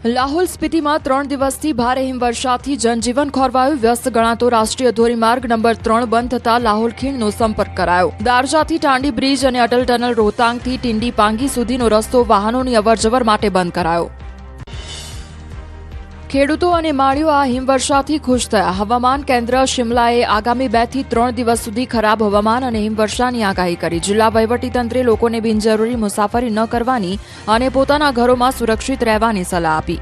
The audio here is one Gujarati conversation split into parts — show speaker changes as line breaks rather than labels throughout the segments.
લાહોલ સ્પીતિમાં 3 દિવસથી ભારે હિમવર્ષાથી જનજીવન ખોરવાયું. વ્યસ્ત ગણાતો રાષ્ટ્રીય ધોરીમાર્ગ નંબર 3 બંધ થતા લાહોલ ખીણનો સંપર્ક કરાયો. દારજાથી ટાંડી બ્રિજ અને અટલ ટનલ રોહતાંગથી ટિંડી પાંગી સુધીનો રસ્તો વાહનોની અવરજવર માટે બંધ કરાયો. ખેડૂતો અને માળીઓ આ હિમવર્ષાથી ખુશ થયા. હવામાન કેન્દ્ર શિમલાએ આગામી 2 થી 3 દિવસ સુધી ખરાબ હવામાન અને હિમવર્ષાની આગાહી કરી. જિલ્લા વહીવટીતંત્રે લોકોને બિનજરૂરી મુસાફરી ન કરવાની અને પોતાના ઘરોમાં સુરક્ષિત રહેવાની સલાહ આપી.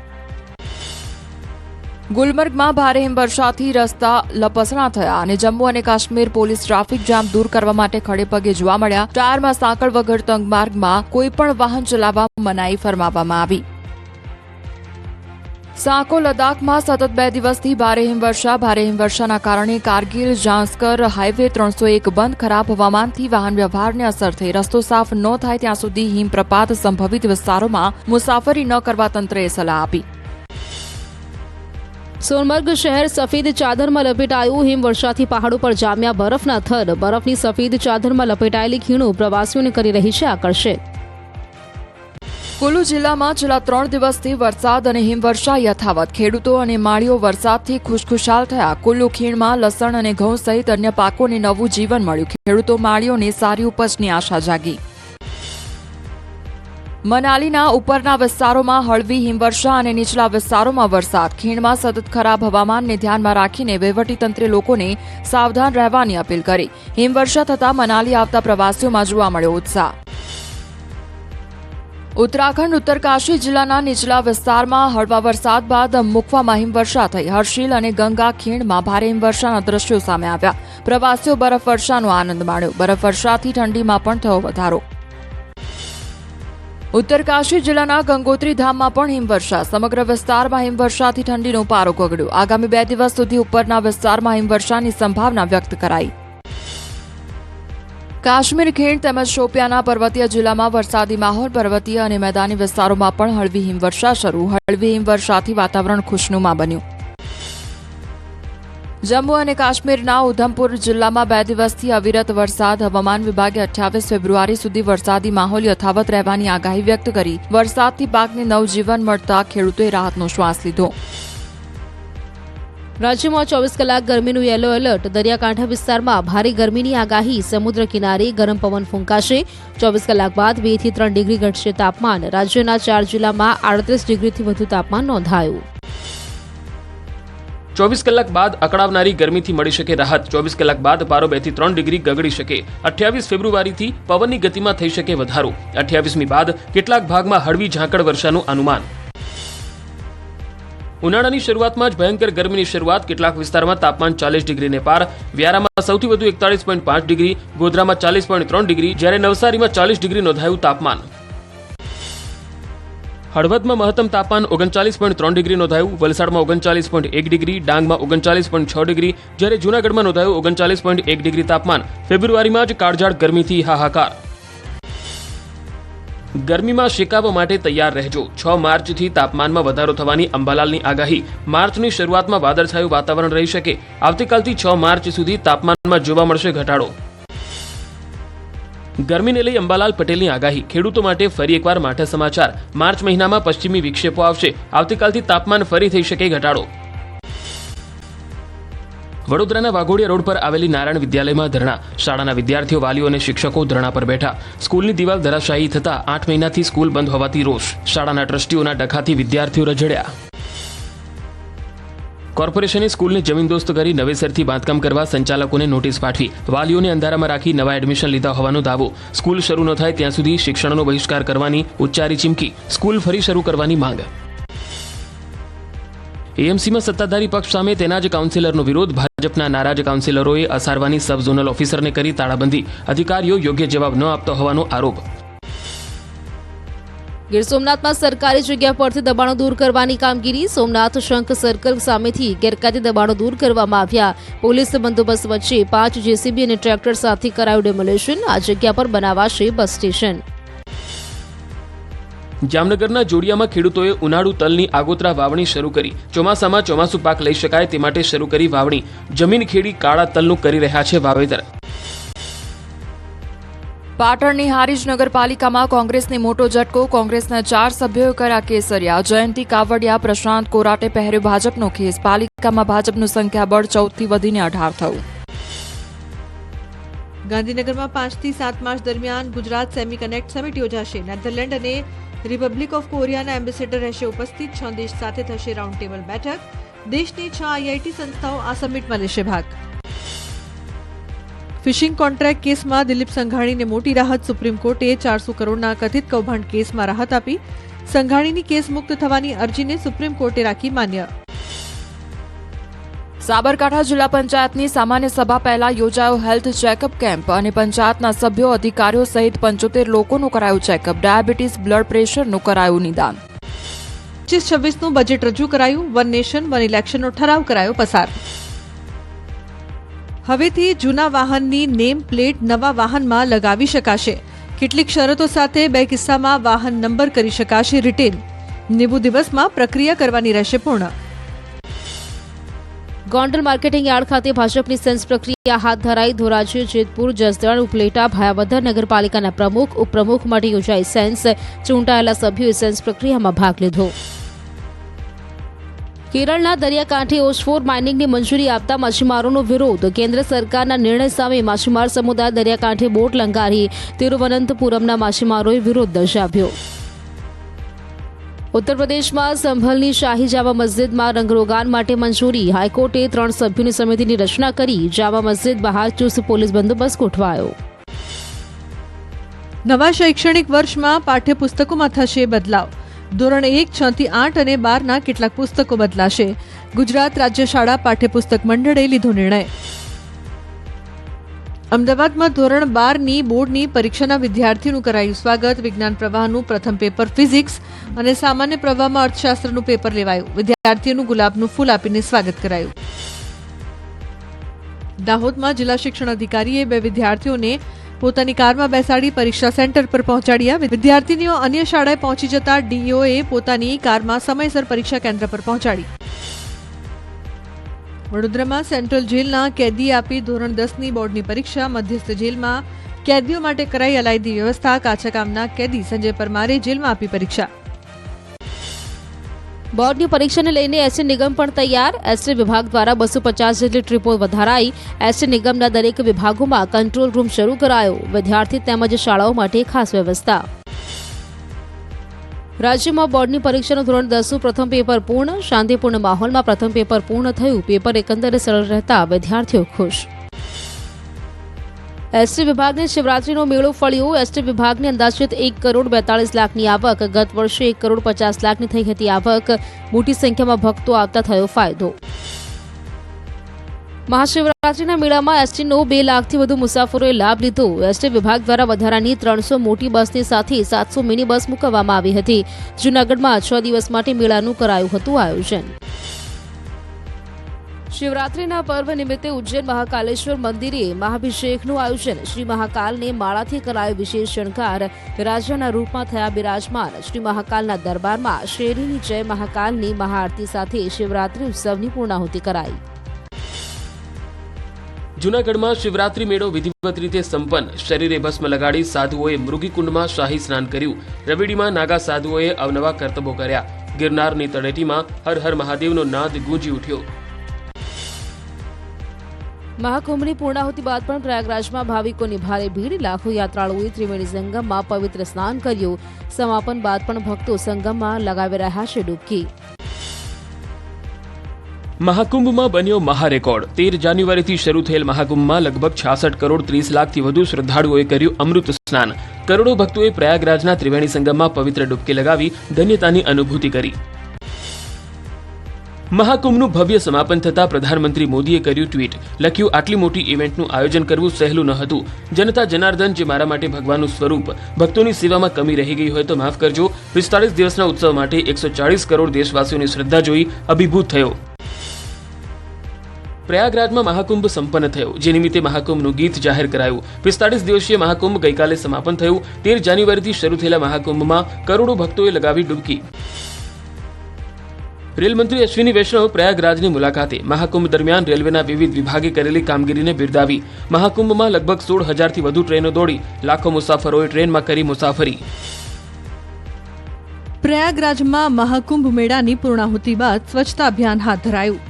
ગુલમર્ગમાં ભારે હિમવર્ષાથી રસ્તા લપસણા થયા અને જમ્મુ અને કાશ્મીર પોલીસ ટ્રાફિક જામ દૂર કરવા માટે ખડેપગે જોવા મળ્યા. ટાયરમાં સાંકળ વગર તંગ માર્ગમાં કોઈપણ વાહન ચલાવવા મનાઈ ફરમાવવામાં આવી. સાંકો લદ્દાખમાં સતત 2 દિવસથી ભારે હિમવર્ષાના કારણે કારગિલ જાંસ્કર હાઈવે 301 બંધ. ખરાબ હવામાનથી વાહન વ્યવહારને અસર થઈ. રસ્તો સાફ ન થાય ત્યાં સુધી હિમપ્રપાત સંભવિત વિસ્તારોમાં મુસાફરી ન કરવા તંત્રએ સલાહ આપી.
સોનમર્ગ શહેર સફેદ ચાદરમાં લપેટાયું. હિમવર્ષાથી પહાડો પર જામ્યા બરફના થર. બરફની સફેદ ચાદરમાં લપેટાયેલી ખીણો પ્રવાસીઓને કરી રહી છે આકર્ષિત.
કુલ્લુ જિલ્લામાં છેલ્લા 3 દિવસથી વરસાદ અને હિમવર્ષા યથાવત. ખેડૂતો અને માળીઓ વરસાદથી ખુશખુશાલ થયા. કુલ્લુ ખીણમાં લસણ અને ઘઉં સહિત અન્ય પાકોને નવું જીવન મળ્યું. ખેડૂતો માળીઓને સારી ઉપજની આશા જાગી. મનાલીના ઉપરના વિસ્તારોમાં હળવી હિમવર્ષા અને નીચલા વિસ્તારોમાં વરસાદ. ખીણમાં સતત ખરાબ હવામાનને ધ્યાનમાં રાખીને વહીવટીતંત્રે લોકોને સાવધાન રહેવાની અપીલ કરી. હિમવર્ષા થતાં મનાલી આવતા પ્રવાસીઓમાં જોવા મળ્યો ઉત્સાહ. ઉત્તરાખંડ ઉત્તરકાશી જિલ્લાના નીચલા વિસ્તારમાં હળવા વરસાદ બાદ મુખવામાં હિમવર્ષા થઈ. હર્ષિલ અને ગંગા ખીણમાં ભારે હિમવર્ષાના દ્રશ્યો સામે આવ્યા. પ્રવાસીઓ બરફવર્ષાનો આનંદ માણ્યો. બરફવર્ષાથી ઠંડીમાં પણ થયો વધારો. ઉત્તરકાશી જિલ્લાના ગંગોત્રી ધામમાં પણ હિમવર્ષા. સમગ્ર વિસ્તારમાં હિમવર્ષાથી ઠંડીનો પારો ગગડ્યો. આગામી 2 દિવસ સુધી ઉપરના વિસ્તારમાં હિમવર્ષાની સંભાવના વ્યક્ત કરાઈ. કાશ્મીર ખીણ તેમજ શોપિયાના પર્વતીય જિલ્લામાં વરસાદી માહોલ. પર્વતીય અને મેદાની વિસ્તારોમાં પણ હળવી હિમવર્ષા શરૂ. હળવી હિમવર્ષાથી વાતાવરણ ખુશનુમા બન્યું. જમ્મુ અને કાશ્મીરના ઉધમપુર જિલ્લામાં 2 દિવસથી અવિરત વરસાદ. હવામાન વિભાગે 28 ફેબ્રુઆરી સુધી વરસાદી માહોલ યથાવત રહેવાની આગાહી વ્યક્ત કરી. વરસાદથી પાકને નવજીવન મળતા ખેડૂતોએ રાહતનો શ્વાસ લીધો.
રાજ્યમાં 24 કલાક ગરમીનું યલો એલર્ટ. દરિયાકાંઠા વિસ્તારમાં ભારે ગરમીની આગાહી. સમુદ્ર કિનારે ગરમ પવન ફૂંકાશે. 24 કલાક બાદ 2 થી 3 ડિગ્રી ઘટશે તાપમાન. રાજ્યના 4 જિલ્લામાં 38 ડિગ્રીથી વધુ તાપમાન નોંધાયું.
24 કલાક બાદ અકળાવનારી ગરમીથી મળી શકે રાહત. 24 કલાક બાદ પારો 2 થી 3 ડિગ્રી ગગડી શકે. 28 ફેબ્રુઆરીથી પવનની ગતિમાં થઈ શકે વધારો. 28મી બાદ કેટલાક ભાગમાં હળવી ઝાકળ વર્ષાનું અનુમાન. ઉનાળાની શરૂઆતમાં જ ભયંકર ગરમીની શરૂઆત. કેટલાક વિસ્તારમાં તાપમાન 40 ડિગ્રીને પાર. વ્યારામાં સૌથી વધુ 41.5 ડિગ્રી, ગોધરામાં 40.3 ડિગ્રી, જ્યારે નવસારીમાં 40 ડિગ્રી નોંધાયું તાપમાન. હળવદમાં મહત્તમ તાપમાન 39.3 ડિગ્રી નોંધાયું. વલસાડમાં 39.1 ડિગ્રી, ડાંગમાં 39.6 ડિગ્રી, જ્યારે જૂનાગઢમાં નોંધાયું 39.1 ડિગ્રી તાપમાન. ફેબ્રુઆરીમાં જ કાળઝાળ ગરમીથી હાહાકાર. ગરમીમાં શેકાવા માટે તૈયાર રહેજો. 6 માર્ચથી તાપમાનમાં વધારો થવાની અંબાલાલની આગાહી. માર્ચની શરૂઆતમાં વાદળછાયું વાતાવરણ રહી શકે. આવતીકાલથી 6 માર્ચ સુધી તાપમાનમાં જોવા મળશે ઘટાડો. ગરમીને લઈ અંબાલાલ પટેલની આગાહી. ખેડૂતો માટે ફરી એકવાર માઠા સમાચાર. માર્ચ મહિનામાં પશ્ચિમી વિક્ષેપો આવશે. આવતીકાલથી તાપમાન ફરી થઈ શકે ઘટાડો. વડોદરાના વાઘોડિયા રોડ પર આવેલી નારાયણ વિદ્યાલયમાં ધરણા. શાળાના વિદ્યાર્થીઓ, વાલીઓ અને શિક્ષકો ધરણા પર બેઠા. સ્કૂલની દિવાલ ધરાશાયી થતા 8 મહિનાથી સ્કૂલ બંધ હોવાથી રોષ. શાળાના ટ્રસ્ટીઓના ડખાથી વિદ્યાર્થીઓ રઝળ્યા. કોર્પોરેશને સ્કૂલને જમીનદોસ્ત કરી નવેસરથી બાંધકામ કરવા સંચાલકોને નોટિસ પાઠવી. વાલીઓને અંધારામાં રાખી નવા એડમિશન લીધા હોવાનો દાવો. સ્કૂલ શરૂ ન થાય ત્યાં સુધી શિક્ષણનો બહિષ્કાર કરવાની ઉચ્ચારી ચીમકી. સ્કૂલ ફરી શરૂ કરવાની માંગ. એએમસીમાં સત્તાધારી પક્ષ સામે તેના જ કાઉન્સિલરનો વિરોધ. ભાજપના નારાજ કાઉન્સિલરોએ અસારવાની સબ ઝોનલ ઓફિસરને કરી તાળાબંધી. અધિકારીઓ યોગ્ય જવાબ ન આપતા હોવાનો આરોપ.
ગીર સોમનાથમાં સરકારી જગ્યા પરથી દબાણો દૂર કરવાની કામગીરી. સોમનાથ શંખ સર્કલ સામેથી ગેરકાયદે દબાણો દૂર કરવામાં આવ્યા. પોલીસ બંદોબસ્ત વચ્ચે 5 જેસીબી અને ટ્રેક્ટર સાથે કરાયું ડેમોલેશન. આ જગ્યા પર બનાવાશે બસ સ્ટેશન.
જામનગરના જોડિયામાં ખેડૂતોએ ઉનાળુ તલની આગોતરા વાવણી શરૂ કરી. ચોમાસામાં ચોમાસુ પાક લઈ શકાય તે માટે શરૂ કરી વાવણી. જમીન ખેડી કાળા તલનું કરી રહ્યા છે વાવેતર.
પાટણની હારીજ નગરપાલિકામાં કોંગ્રેસને મોટો ઝટકો. કોંગ્રેસના 4 સભ્યોએ કર્યા કેસરિયા. જયંતિ કાવડિયા, પ્રશાંત કોરાટે પહેર્યો ભાજપનો ખેસ. પાલિકામાં ભાજપનું સંખ્યાબળ 14 થી વધીને 18 થયું.
ગાંધીનગરમાં 5 થી 7 માર્ચ દરમિયાન ગુજરાત સેમી કનેક્ટ સમિટ યોજાશે. નેધરલેન્ડ અને રિપબ્લિક ઓફ કોરિયાના એમ્બેસેડર રહેશે ઉપસ્થિત. 6 દેશ સાથે થશે રાઉન્ડ ટેબલ બેઠક. દેશની 6 આઈઆઈટી સંસ્થાઓ આ સમિટમાં લેશે ભાગ. ફિશિંગ કોન્ટ્રાક્ટ કેસમાં દિલીપ સંઘાણીને મોટી રાહત. સુપ્રીમ કોર્ટે 400 કરોડના કથિત કૌભાંડ કેસમાં રાહત આપી. સંઘાણીની કેસ મુક્ત થવાની અરજીને સુપ્રીમ કોર્ટે રાખી માન્ય.
સાબરકાંઠા જિલ્લા પંચાયતની સામાન્ય સભા પહેલા યોજાયો હેલ્થ ચેકઅપ કેમ્પ અને પંચાયતના સભ્યો, અધિકારીઓ સહિત 75 લોકોનું કરાયું ચેકઅપ. ડાયાબિટીસ, બ્લડ પ્રેશરનું કરાયું નિદાન.
25-26નું બજેટ રજૂ કરાયું. વન નેશન વન ઇલેક્શનનો ઠરાવ કરાયો પસાર. હવેથી જૂના વાહનની નેમ પ્લેટ નવા વાહનમાં લગાવી શકાશે. કેટલીક શરતો સાથે 2 કિસ્સામાં વાહન નંબર કરી શકાશે રિટેન. 90 દિવસમાં પ્રક્રિયા કરવાની રહેશે પૂર્ણ.
ગોંડલ માર્કેટિંગ યાર્ડ ખાતે ભાજપની સેન્સ પ્રક્રિયા હાથ ધરાઈ. ધોરાજી, જેતપુર, જસદણ, ઉપલેટા, ભાયાવદર નગરપાલિકાના પ્રમુખ, ઉપપ્રમુખ માટે યોજાઈ સેન્સ. ચૂંટાયેલા સભ્યોએ સેન્સ પ્રક્રિયામાં ભાગ લીધો. કેરળના દરિયાકાંઠે ઓસફોર માઇનિંગની મંજૂરી આપતા માછીમારોનો વિરોધ. કેન્દ્ર સરકારના નિર્ણય સામે માછીમાર સમુદાય દરિયાકાંઠે બોટ લંગારી. તિરુવનંતપુરમના માછીમારોએ વિરોધ દર્શાવ્યો. ઉત્તર પ્રદેશમાં સંભલની શાહી જામા મસ્જિદમાં રંગરોગાન માટે મંજૂરી. હાઈકોર્ટે 3 સભ્યોની સમિતિની રચના કરી. જામા મસ્જિદ બહાર ચુસ્ત પોલીસ બંદોબસ્ત ગોઠવાયો.
નવા શૈક્ષણિક વર્ષમાં પાઠ્યપુસ્તકોમાં થશે બદલાવ. ધોરણ 1, 6 થી 8 અને 12ના કેટલાક પુસ્તકો બદલાશે. ગુજરાત રાજ્ય શાળા પાઠ્યપુસ્તક મંડળે લીધો નિર્ણય. અમદાવાદમાં ધોરણ 12ની બોર્ડની પરીક્ષાના વિદ્યાર્થીઓનું કરાયું સ્વાગત. વિજ્ઞાન પ્રવાહનું પ્રથમ પેપર ફિઝિક્સ અને સામાન્ય પ્રવાહમાં અર્થશાસ્ત્રનું પેપર લેવાયું. વિદ્યાર્થીઓનું ગુલાબનું ફૂલ આપીને સ્વાગત કરાયું. દાહોદમાં જિલ્લા શિક્ષણ અધિકારીએ 2 વિદ્યાર્થીઓને પોતાની કારમાં બેસાડી પરીક્ષા સેન્ટર પર પહોંચાડ્યા. વિદ્યાર્થીનીઓ અન્ય શાળાએ પહોંચી જતા ડીઈઓએ પોતાની કારમાં સમયસર પરીક્ષા કેન્દ્ર પર પહોંચાડી. વડોદરામાં સેન્ટ્રલ જેલના કેદીએ આપી ધોરણ 10ની બોર્ડની પરીક્ષા. મધ્યસ્થ જેલમાં કેદીઓ માટે કરાઈ અલાયદી વ્યવસ્થા. કાચા કામના કેદી સંજય પરમારે જેલમાં આપી પરીક્ષા.
બોર્ડની પરીક્ષાને લઈને એસટી નિગમ પણ તૈયાર. એસટી વિભાગ દ્વારા 250 જેટલી ટ્રીપો વધારાઈ. એસટી નિગમના દરેક વિભાગોમાં કંટ્રોલ રૂમ શરૂ કરાયો. વિદ્યાર્થી તેમજ શાળાઓ માટે ખાસ વ્યવસ્થા. રાજ્યમાં બોર્ડની પરીક્ષાનું ધોરણ 10નું પ્રથમ પેપર પૂર્ણ. શાંતિપૂર્ણ માહોલમાં પ્રથમ પેપર પૂર્ણ થયું. પેપર એકંદરે સરળ રહેતા વિદ્યાર્થીઓ ખુશ. એસટી વિભાગને શિવરાત્રીનો મેળો ફળ્યો. એસટી વિભાગની અંદાજિત 1,42 લાખની આવક. ગત વર્ષે 1,50 લાખની થઈ હતી આવક. મોટી સંખ્યામાં ભક્તો આવતા થયો ફાયદો. મહાશિવરાત્રીના મેળામાં એસટીનો 2 લાખથી વધુ મુસાફરોએ લાભ લીધો. એસટી વિભાગ દ્વારા વધારાની 300 મોટી બસની સાથે 700 મિની બસ મૂકવામાં આવી હતી. જૂનાગઢમાં 6 દિવસ માટે મેળાનું કરાયું હતું આયોજન. શિવરાત્રીના પર્વ નિમિત્તે ઉજ્જૈન મહાકાલેશ્વર મંદિરે મહાભિષેકનું આયોજન. શ્રી મહાકાલને માળાથી કરાયો વિશેષ શણગાર. રાજાના રૂપમાં થયા બિરાજમાન. શ્રી મહાકાલના દરબારમાં શેરીની જય મહાકાલની મહાઆરતી સાથે શિવરાત્રી ઉત્સવની પૂર્ણાહુતિ કરાઈ.
જૂનાગઢમાં શિવરાત્રી મેળો વિધિવત રીતે સંપન્ન. શરીરે ભસ્મ લગાડી સાધુઓએ મૃગીકુંડમાં શાહી સ્નાન કર્યું. રવેડીમાં નાગા સાધુઓએ અવનવા કરતબો કર્યા. ગિરનારની તળેટીમાં હર હર મહાદેવનો નાદ ગૂંજી ઉઠ્યો.
મહાકુંભની પૂર્ણાહુતિ બાદ પણ પ્રયાગરાજમાં ભાવિકોની ભારે ભીડ. લાખો યાત્રાળુઓએ ત્રિવેણી સંગમમાં પવિત્ર સ્નાન કર્યું. સમાપન બાદ પણ ભક્તો સંગમમાં લગાવી રહ્યા છે ડૂબકી.
મહાકુંભમાં બન્યો મહારેકોર્ડ. 13 જાન્યુઆરીથી શરૂ થયેલ મહાકુંભમાં લગભગ 66 કરોડ 30 લાખથી વધુ શ્રદ્ધાળુઓએ કર્યું અમૃત સ્નાન. કરોડો ભક્તોએ પ્રયાગરાજના ત્રિવેણી સંગમમાં પવિત્ર ડૂબકી લગાવી ધન્યતાની અનુભૂતિ કરી. મહાકુંભનું ભવ્ય સમાપન થતાં પ્રધાનમંત્રી મોદીએ કર્યું ટ્વીટ. લખ્યું, આટલી મોટી ઇવેન્ટનું આયોજન કરવું સહેલું ન હતું. જનતા જનાર્દન, જે મારા માટે ભગવાનનું સ્વરૂપ, ભક્તોની સેવામાં કમી રહી ગઈ હોય તો માફ કરજો. 45 દિવસના ઉત્સવ માટે 140 કરોડ દેશવાસીઓની શ્રદ્ધા જોઈ અભિભૂત થયો. પ્રયાગરાજમાં મહાકુંભ સંપન્ન થયો, જે નિમિત્તે મહાકુંભનું ગીત જાહેર કરાયું. 45 દિવસીય મહાકુંભ ગઈકાલે સમાપન થયું. 13 જાન્યુઆરીથી શરૂ થયેલા મહાકુંભમાં કરોડો ભક્તોએ લગાવી ડૂબકી. રેલ મંત્રી અશ્વિની વૈષ્ણવ પ્રયાગરાજની મુલાકાતે મહાકુંભ દરમિયાન રેલવેના વિવિધ વિભાગે કરેલી કામગીરીને બિરદાવી. મહાકુંભમાં લગભગ 16,000થી વધુ ટ્રેનો દોડી લાખો મુસાફરોએ ટ્રેનમાં કરી મુસાફરી.
પ્રયાગરાજમાં મહાકુંભ મેળાની પૂર્ણાહુતિ બાદ સ્વચ્છતા અભિયાન હાથ ધરાયું.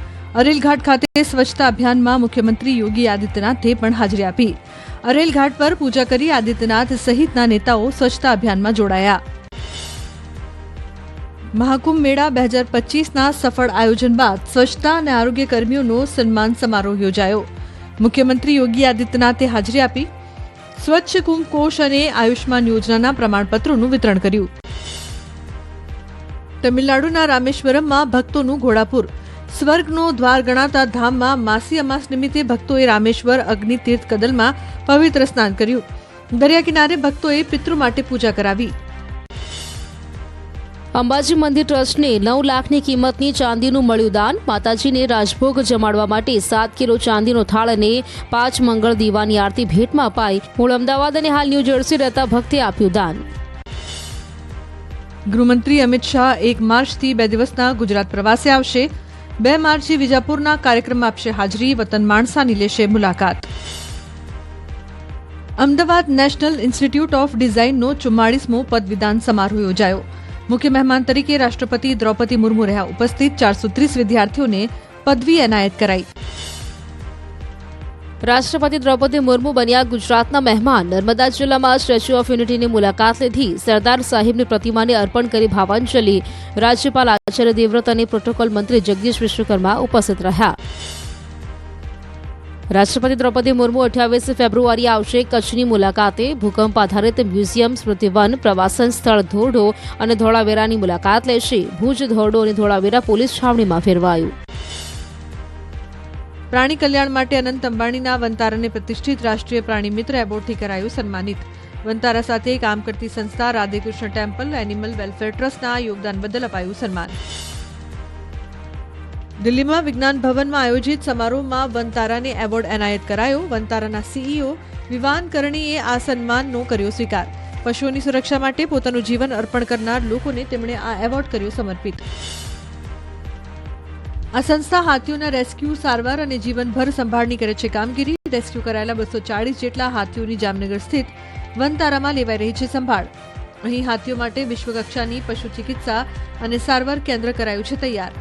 અરેલ ઘાટ ખાતે સ્વચ્છતા અભિયાનમાં મુખ્યમંત્રી યોગી આદિત્યનાથે પણ હાજરી આપી. અરેલ ઘાટ પર પૂજા કરી આદિત્યનાથ સહિતના નેતાઓ સ્વચ્છતા અભિયાનમાં જોડાયા. મહાકુંભ મેળા 2025ના સફળ આયોજન બાદ સ્વચ્છતા અને આરોગ્ય કર્મીઓનો સન્માન સમારોહ યોજાયો. મુખ્યમંત્રી યોગી આદિત્યનાથે હાજરી આપી સ્વચ્છ કુંભ કોષ અને આયુષ્માન યોજનાના પ્રમાણપત્રોનું વિતરણ કર્યું. તમિલનાડુના રામેશ્વરમમાં ભક્તોનું ઘોડાપુર. સ્વર્ગનો દ્વાર ગણાતા ધામમાં માસી અમાસ નિમિત્તે ભક્તોએ રામેશ્વર અગ્નિ તીર્થ કદલમાં પવિત્ર સ્નાન કર્યું. દરિયા કિનારે ભક્તોએ પિતૃ માટે પૂજા કરાવી.
અંબાજી મંદિર ટ્રસ્ટને 9 લાખની કિંમતની ચાંદીનું મળ્યું દાન. માતાજીને રાજભોગ જમાડવા માટે 7 કિલો ચાંદીનો થાળ અને 5 મંગળ દીવાની આરતી ભેટમાં અપાઈ. મૂળ અમદાવાદ અને હાલ ન્યૂ જર્સી રહેતા ભક્તે આપ્યું દાન.
ગૃહમંત્રી અમિત શાહ 1 માર્ચથી 2 દિવસના ગુજરાત પ્રવાસે આવશે. 2 માર્ચે વિજાપુરના કાર્યક્રમમાં આપશે હાજરી. વતન માણસાની લેશે મુલાકાત. અમદાવાદ નેશનલ ઇન્સ્ટિટ્યૂટ ઓફ ડિઝાઇનનો 44મો પદવીદાન સમારોહ યોજાયો. મુખ્ય મહેમાન તરીકે રાષ્ટ્રપતિ દ્રૌપદી મુર્મુ રહ્યા ઉપસ્થિત. 430 વિદ્યાર્થીઓને પદવી એનાયત કરાઈ.
રાષ્ટ્રપતિ દ્રૌપદી મુર્મુ બન્યા ગુજરાતના મહેમાન. નર્મદા જિલ્લામાં સ્ટેચ્યુ ઓફ યુનિટીની મુલાકાત લીધી. સરદાર સાહેબની પ્રતિમાને અર્પણ કરી ભાવાંજલિ. રાજ્યપાલ આચાર્ય દેવવ્રત અને પ્રોટોકોલ મંત્રી જગદીશ વિશ્વકર્મા ઉપસ્થિત રહ્યા. રાષ્ટ્રપતિ દ્રૌપદી મુર્મુ 28 ફેબ્રુઆરીએ આવશે કચ્છની મુલાકાતે. ભૂકંપ આધારિત મ્યુઝિયમ, સ્મૃતિવન, પ્રવાસન સ્થળ ધોરડો અને ધોળાવેરાની મુલાકાત લેશે. ભુજ, ધોરડો અને ધોળાવેરા પોલીસ છાવણીમાં ફેરવાયું.
પ્રાણી કલ્યાણ માટે અનંત અંબાણીના વનતારાને પ્રતિષ્ઠિત રાષ્ટ્રીય પ્રાણી મિત્ર એવોર્ડથી કરાયું સન્માનિત. વનતારા સાથે કામ કરતી સંસ્થા રાધેકૃષ્ણ ટેમ્પલ એનિમલ વેલફેર ટ્રસ્ટના યોગદાન બદલ અપાયું સન્માન. દિલ્હીમાં વિજ્ઞાન ભવનમાં આયોજિત સમારોહમાં વનતારાને એવોર્ડ એનાયત કરાયો. વનતારાના સીઈઓ વિવાન કરણીએ આ સન્માનનો કર્યો સ્વીકાર. પશુઓની સુરક્ષા માટે પોતાનું જીવન અર્પણ કરનાર લોકોને તેમણે આ એવોર્ડ કર્યો સમર્પિત. આ સંસ્થા હાથીઓના રેસ્ક્યુ, સારવાર અને જીવનભર સંભાળની કરે છે કામગીરી. રેસ્ક્યુ કરાયેલા 240 જેટલા હાથીઓની જામનગર સ્થિત વનતારામાં લેવાઈ રહી છે સંભાળ. અહીં હાથીઓ માટે વિશ્વકક્ષાની પશુ ચિકિત્સા અને સારવાર કેન્દ્ર કરાયું છે તૈયાર.